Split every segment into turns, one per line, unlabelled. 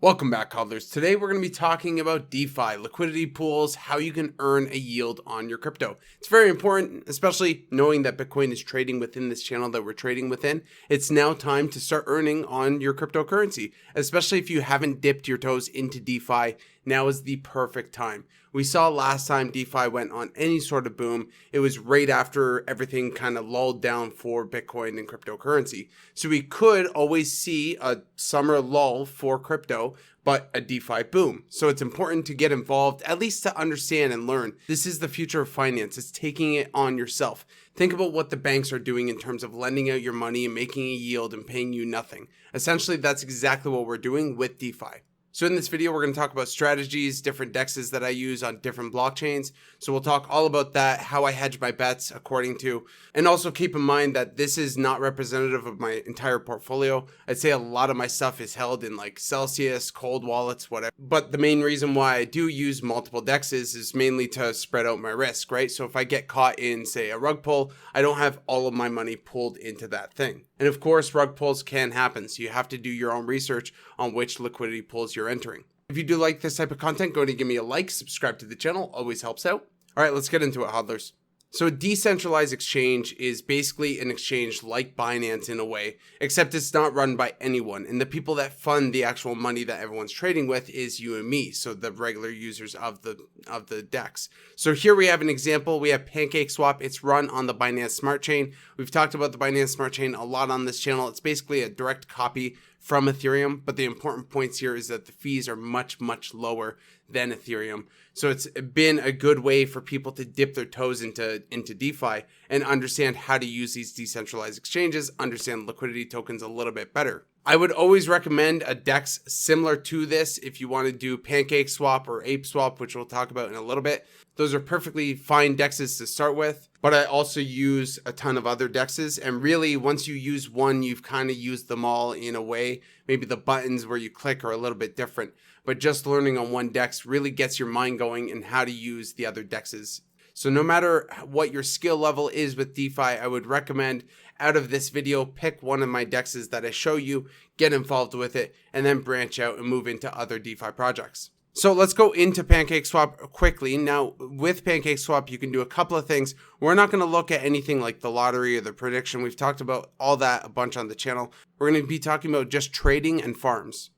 Welcome back, hodlers. Today we're going to be talking about DeFi, liquidity pools, how you can earn a yield on your crypto. It's very important, especially knowing that Bitcoin is trading within this channel that we're trading within. It's now time to start earning on your cryptocurrency, especially if you haven't dipped your toes into DeFi. Now is the perfect time. We saw last time DeFi went on any sort of boom, it was right after everything kind of lulled down for Bitcoin and cryptocurrency. So we could always see a summer lull for crypto, but a DeFi boom. So it's important to get involved, at least to understand and learn. This is the future of finance. It's taking it on yourself. Think about what the banks are doing in terms of lending out your money and making a yield and paying you nothing. Essentially, that's exactly what we're doing with DeFi. So in this video, we're going to talk about strategies, different dexes that I use on different blockchains. So we'll talk all about that, how I hedge my bets according to, and also keep in mind that this is not representative of my entire portfolio. I'd say a lot of my stuff is held in like Celsius, cold wallets, whatever. But the main reason why I do use multiple dexes is mainly to spread out my risk, right? So if I get caught in, say, a rug pull, I don't have all of my money pulled into that thing. And of course, rug pulls can happen, so you have to do your own research on which liquidity pools you're entering. If you do like this type of content, go ahead and give me a like, subscribe to the channel, always helps out. All right, let's get into it, hodlers. So a decentralized exchange is basically an exchange like Binance in a way, except it's not run by anyone. And the people that fund the actual money that everyone's trading with is you and me, so the regular users of the DEX. So here we have an example. We have Pancakeswap. It's run on the Binance Smart Chain. We've talked about the Binance Smart Chain a lot on this channel. It's basically a direct copy from Ethereum, but the important points here is that the fees are much, much lower than Ethereum. So it's been a good way for people to dip their toes into DeFi and understand how to use these decentralized exchanges, understand liquidity tokens a little bit better. I would always recommend a DEX similar to this if you want to do Pancakeswap or ApeSwap, which we'll talk about in a little bit. Those are perfectly fine DEXs to start with, but I also use a ton of other DEXs. And really, once you use one, you've kind of used them all in a way. Maybe the buttons where you click are a little bit different, but just learning on one DEX really gets your mind going in how to use the other DEXs. So no matter what your skill level is with DeFi, I would recommend out of this video, pick one of my DEXs that I show you, get involved with it, and then branch out and move into other DeFi projects. So let's go into Pancakeswap quickly. Now, with Pancakeswap, you can do a couple of things. We're not going to look at anything like the lottery or the prediction. We've talked about all that a bunch on the channel. We're going to be talking about just trading and farms.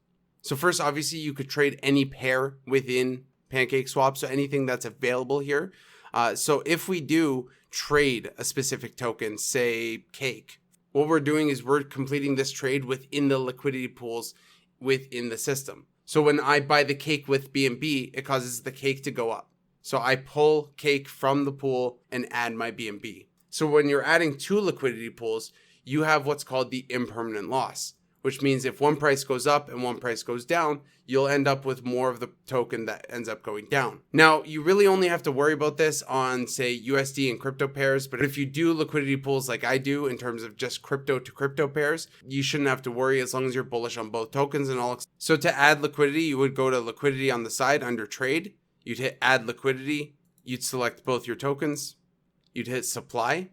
So first, obviously, you could trade any pair within Pancakeswap, so anything that's available here. So if we do trade a specific token, say cake, what we're doing is we're completing this trade within the liquidity pools within the system. So when I buy the cake with BNB, it causes the cake to go up. So I pull cake from the pool and add my BNB. So when you're adding two liquidity pools, you have what's called the impermanent loss, which means if one price goes up and one price goes down, you'll end up with more of the token that ends up going down. Now, you really only have to worry about this on, say, USD and crypto pairs, but if you do liquidity pools like I do in terms of just crypto to crypto pairs, you shouldn't have to worry as long as you're bullish on both tokens and all. So to add liquidity, you would go to liquidity on the side under trade, you'd hit add liquidity, you'd select both your tokens, you'd hit supply,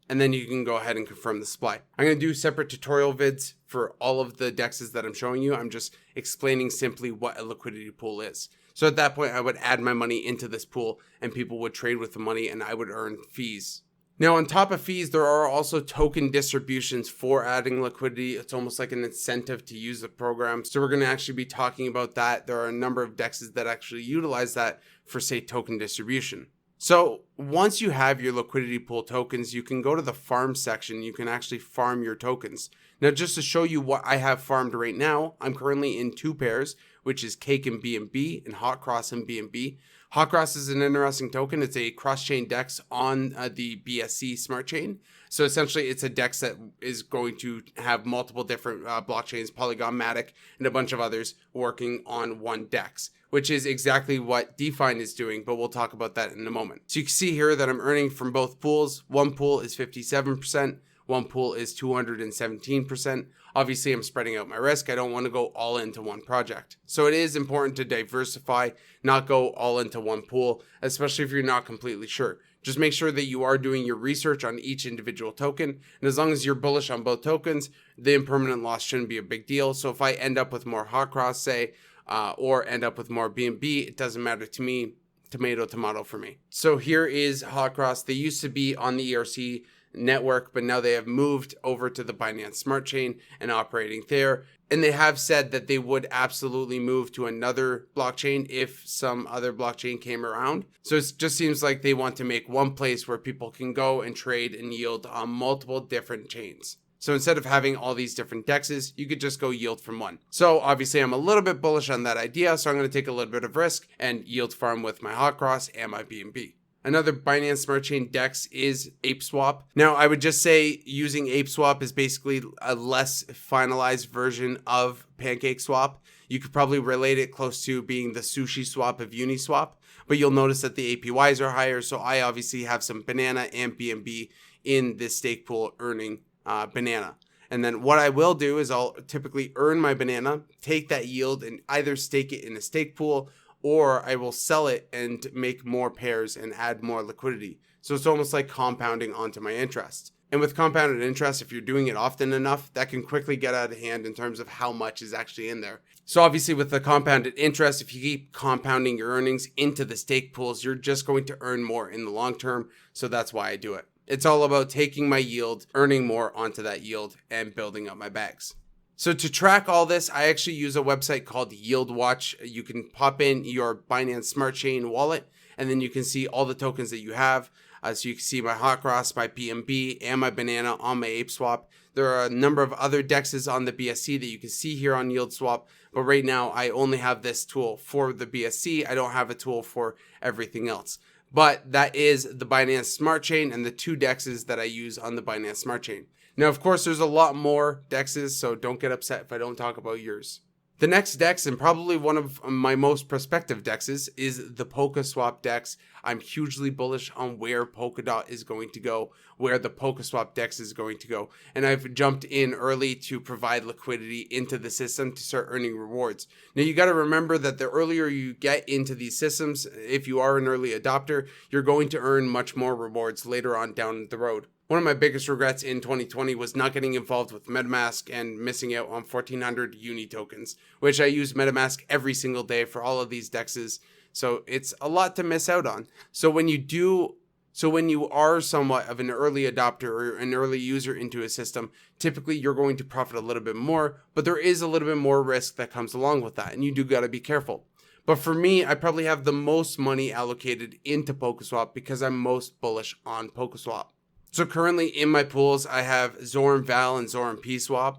and then you can go ahead and confirm the supply. I'm going to do separate tutorial vids for all of the DEXs that I'm showing you. I'm just explaining simply what a liquidity pool is. So at that point, I would add my money into this pool and people would trade with the money and I would earn fees. Now, on top of fees, there are also token distributions for adding liquidity. It's almost like an incentive to use the program. So we're going to actually be talking about that. There are a number of DEXs that actually utilize that for, say, token distribution. So once you have your liquidity pool tokens, you can go to the farm section. You can actually farm your tokens. Now, just to show you what I have farmed right now, I'm currently in two pairs, which is Cake and BNB and Hot Cross and BNB. Hot Cross is an interesting token. It's a cross-chain DEX on the BSC smart chain. So essentially, it's a DEX that is going to have multiple different blockchains, Polygon MATIC, and a bunch of others working on one DEX, which is exactly what Dfyn is doing, but we'll talk about that in a moment. So you can see here that I'm earning from both pools. One pool is 57%, one pool is 217%. Obviously, I'm spreading out my risk. I don't want to go all into one project. So it is important to diversify, not go all into one pool, especially if you're not completely sure. Just make sure that you are doing your research on each individual token. And as long as you're bullish on both tokens, the impermanent loss shouldn't be a big deal. So if I end up with more hot cross, say, or end up with more BNB, it doesn't matter to me. Tomato for me. So here is hot cross. They used to be on the ERC network, but now they have moved over to the Binance Smart Chain and operating there. And they have said that they would absolutely move to another blockchain if some other blockchain came around. So it just seems like they want to make one place where people can go and trade and yield on multiple different chains. So instead of having all these different dexes, you could just go yield from one. So obviously I'm a little bit bullish on that idea. So I'm going to take a little bit of risk and yield farm with my hot cross and my BNB. Another Binance Smart Chain DEX is ApeSwap. Now, I would just say using ApeSwap is basically a less finalized version of Pancake Swap. You could probably relate it close to being the sushi swap of Uniswap, but you'll notice that the APYs are higher. So I obviously have some Banana and BNB in this stake pool earning Banana. And then what I will do is I'll typically earn my Banana, take that yield and either stake it in a stake pool, or I will sell it and make more pairs and add more liquidity. So it's almost like compounding onto my interest. And with compounded interest, if you're doing it often enough, that can quickly get out of hand in terms of how much is actually in there. So obviously with the compounded interest, if you keep compounding your earnings into the stake pools, you're just going to earn more in the long term. So that's why I do it. It's all about taking my yield, earning more onto that yield, and building up my bags. So to track all this, I actually use a website called Yield Watch. You can pop in your Binance Smart Chain wallet, and then you can see all the tokens that you have. So you can see my hot cross, my BNB, and my Banana on my ApeSwap. There are a number of other DEXs on the BSC that you can see here on YieldSwap, but right now I only have this tool for the BSC. I don't have a tool for everything else. But that is the Binance Smart Chain and the two DEXs that I use on the Binance Smart Chain. Now, of course, there's a lot more DEXs, so don't get upset if I don't talk about yours. The next DEX, and probably one of my most prospective DEXs, is the Polkaswap DEX. I'm hugely bullish on where Polkadot is going to go, where the Polkaswap DEX is going to go. And I've jumped in early to provide liquidity into the system to start earning rewards. Now, you got to remember that the earlier you get into these systems, if you are an early adopter, you're going to earn much more rewards later on down the road. One of my biggest regrets in 2020 was not getting involved with MetaMask and missing out on 1,400 Uni tokens, which I use MetaMask every single day for all of these DEXs. So it's a lot to miss out on. So when you are somewhat of an early adopter or an early user into a system, typically you're going to profit a little bit more, but there is a little bit more risk that comes along with that, and you do got to be careful. But for me, I probably have the most money allocated into Polkaswap because I'm most bullish on Polkaswap. So currently in my pools, I have Zoran Val and Zoran PSwap.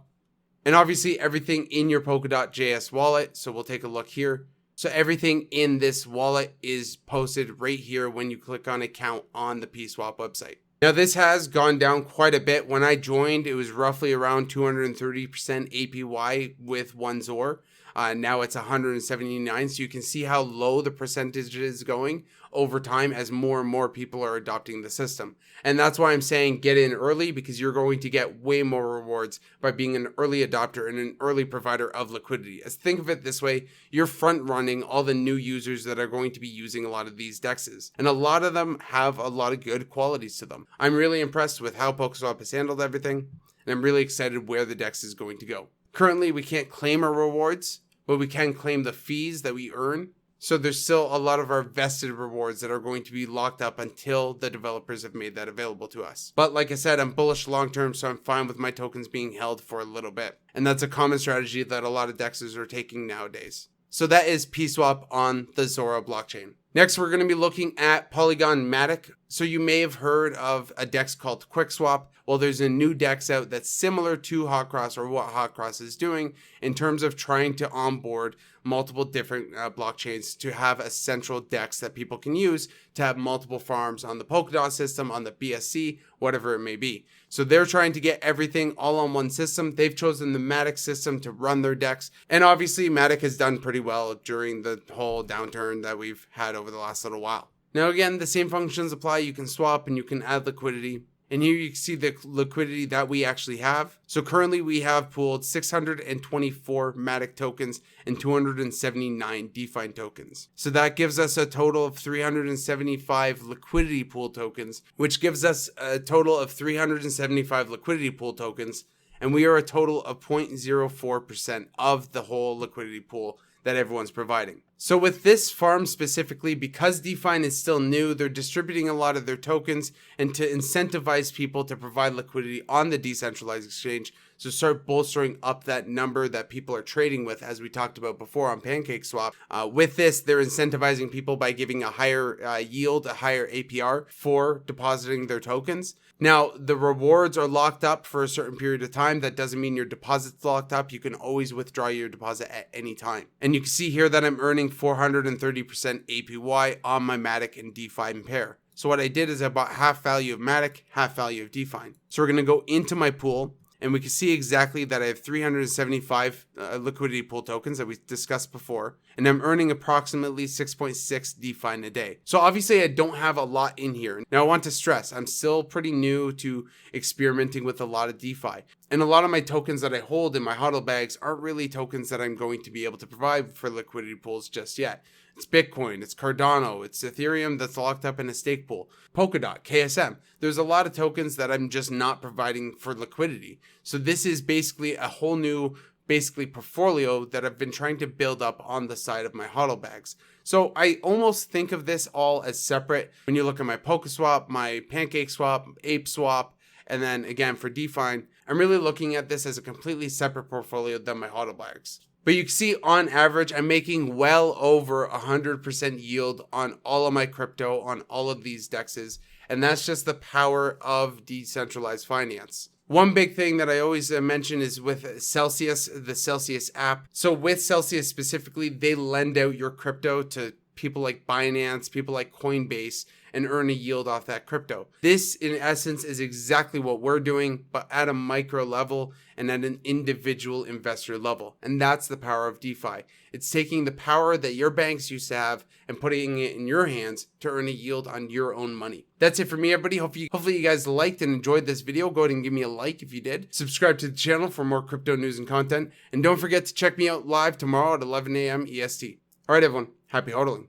And obviously everything in your Polkadot.js wallet. So we'll take a look here. So everything in this wallet is posted right here when you click on account on the PSwap website. Now this has gone down quite a bit. When I joined, it was roughly around 230% APY with one ZOR. Now it's 179. So you can see how low the percentage is going over time as more and more people are adopting the system. And that's why I'm saying get in early, because you're going to get way more rewards by being an early adopter and an early provider of liquidity. As think of it this way, you're front running all the new users that are going to be using a lot of these DEXs. And a lot of them have a lot of good qualities to them. I'm really impressed with how Polkaswap has handled everything, and I'm really excited where the DEX is going to go. Currently, we can't claim our rewards, but we can claim the fees that we earn. So there's still a lot of our vested rewards that are going to be locked up until the developers have made that available to us. But like I said, I'm bullish long-term, so I'm fine with my tokens being held for a little bit. And that's a common strategy that a lot of DEXs are taking nowadays. So that is PSwap on the SORA blockchain. Next, we're going to be looking at Polygon MATIC. So you may have heard of a DEX called QuickSwap. Well, there's a new DEX out that's similar to Hotcross, or what Hotcross is doing in terms of trying to onboard multiple different blockchains to have a central DEX that people can use to have multiple farms on the Polkadot system, on the BSC, whatever it may be. So they're trying to get everything all on one system. They've chosen the MATIC system to run their DEX. And obviously MATIC has done pretty well during the whole downturn that we've had over the last little while. Now again, the same functions apply. You can swap and you can add liquidity. And here you can see the liquidity that we actually have. So currently we have pooled 624 Matic tokens and 279 Dfyn tokens. So that gives us a total of 375 liquidity pool tokens, which gives us a total of 375 liquidity pool tokens. And we are a total of 0.04% of the whole liquidity pool that everyone's providing. So with this farm specifically, because Dfyn is still new, they're distributing a lot of their tokens and to incentivize people to provide liquidity on the decentralized exchange. So start bolstering up that number that people are trading with, as we talked about before on Pancakeswap. With this, they're incentivizing people by giving a higher yield, a higher APR for depositing their tokens. Now, the rewards are locked up for a certain period of time. That doesn't mean your deposit's locked up. You can always withdraw your deposit at any time. And you can see here that I'm earning 430% APY on my Matic and Dfyn pair. So what I did is I bought half value of Matic, half value of Dfyn. So we're going to go into my pool, and we can see exactly that I have 375 liquidity pool tokens that we discussed before, and I'm earning approximately 6.6 Dfyn a day. So obviously I don't have a lot in here. Now I want to stress, I'm still pretty new to experimenting with a lot of DeFi. And a lot of my tokens that I hold in my HODL bags aren't really tokens that I'm going to be able to provide for liquidity pools just yet. It's Bitcoin, it's Cardano, it's Ethereum that's locked up in a stake pool, Polkadot, KSM. There's a lot of tokens that I'm just not providing for liquidity. So this is basically a whole new portfolio that I've been trying to build up on the side of my HODL bags. So I almost think of this all as separate. When you look at my Polkaswap, my Pancakeswap, ApeSwap, and then again for Dfyn, I'm really looking at this as a completely separate portfolio than my HODL bags. But you can see on average, I'm making well over 100% yield on all of my crypto on all of these dexes. And that's just the power of decentralized finance. One big thing that I always mention is with Celsius, the Celsius app. So with Celsius specifically, they lend out your crypto to people like Binance, people like Coinbase, and earn a yield off that crypto. This, in essence, is exactly what we're doing, but at a micro level and at an individual investor level. And that's the power of DeFi. It's taking the power that your banks used to have and putting it in your hands to earn a yield on your own money. That's it for me, everybody. Hopefully you guys liked and enjoyed this video. Go ahead and give me a like if you did. Subscribe to the channel for more crypto news and content. And don't forget to check me out live tomorrow at 11 a.m. EST. All right, everyone. Happy hodling.